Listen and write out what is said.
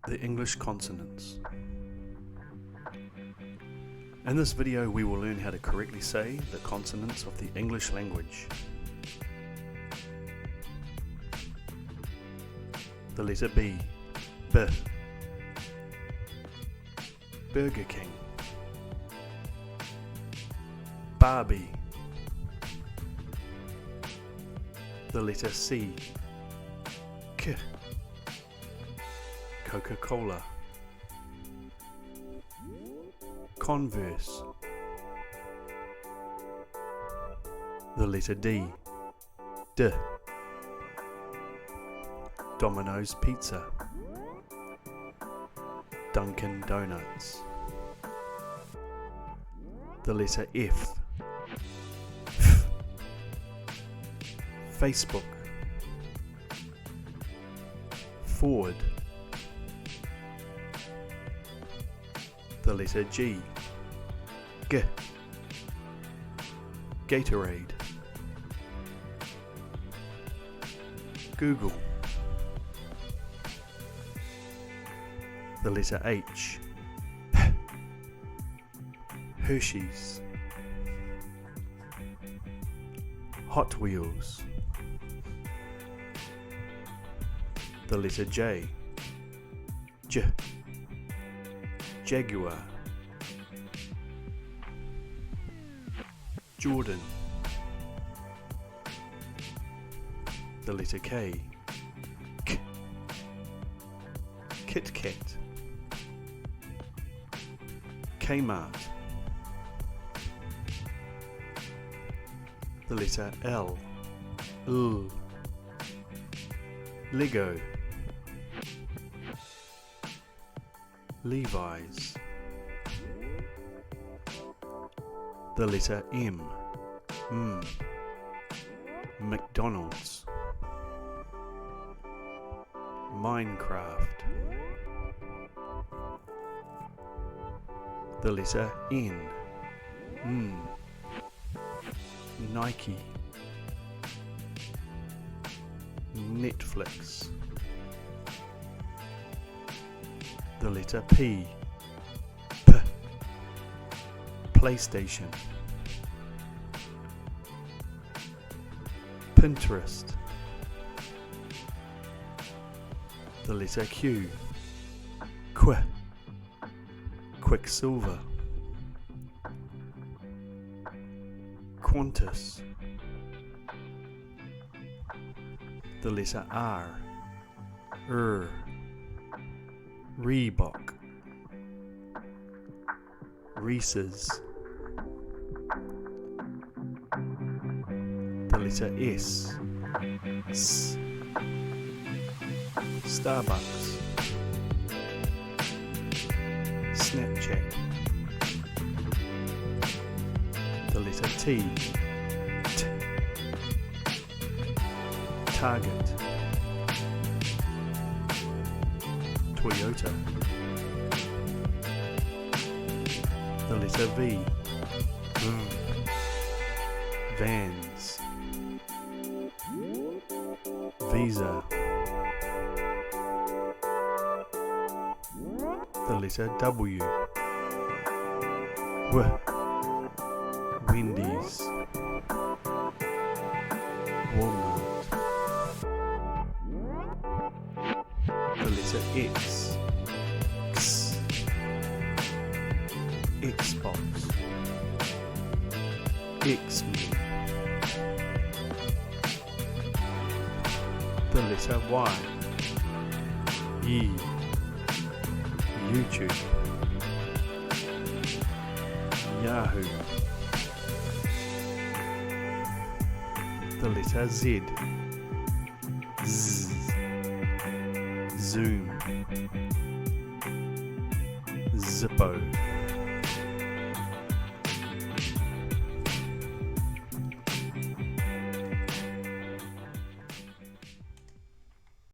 The English consonants. In this video we will learn how to correctly say the consonants of the English language. The letter B, B. Burger King. Barbie. The letter C, K. Coca-Cola. Converse. The letter D, D. Domino's Pizza. Dunkin' Donuts. The letter F, F. Facebook. Forward. The letter G, G. Gatorade. Google. The letter H, H. Hershey's. Hot Wheels. The letter J, J. Jaguar. Jordan. The letter K, K. Kit Kat. Kmart. The letter L, L. Lego. Levi's. The letter M, M. McDonald's. Minecraft. The letter N, N. Nike. Netflix. The letter P, P. PlayStation. Pinterest. The letter Q, Qu. Quicksilver. Qantas. The letter R, Reebok. Reese's. The letter S, S. Starbucks. Snapchat. The letter T, T. Target. Toyota. The letter V, V. Vans. Visa. The letter W, W. Wendy's. Walmart. The letter X, X. Xbox. X-Men. The letter Y, Y. YouTube. Yahoo. The letter Z, Z. Zoom. Zippo.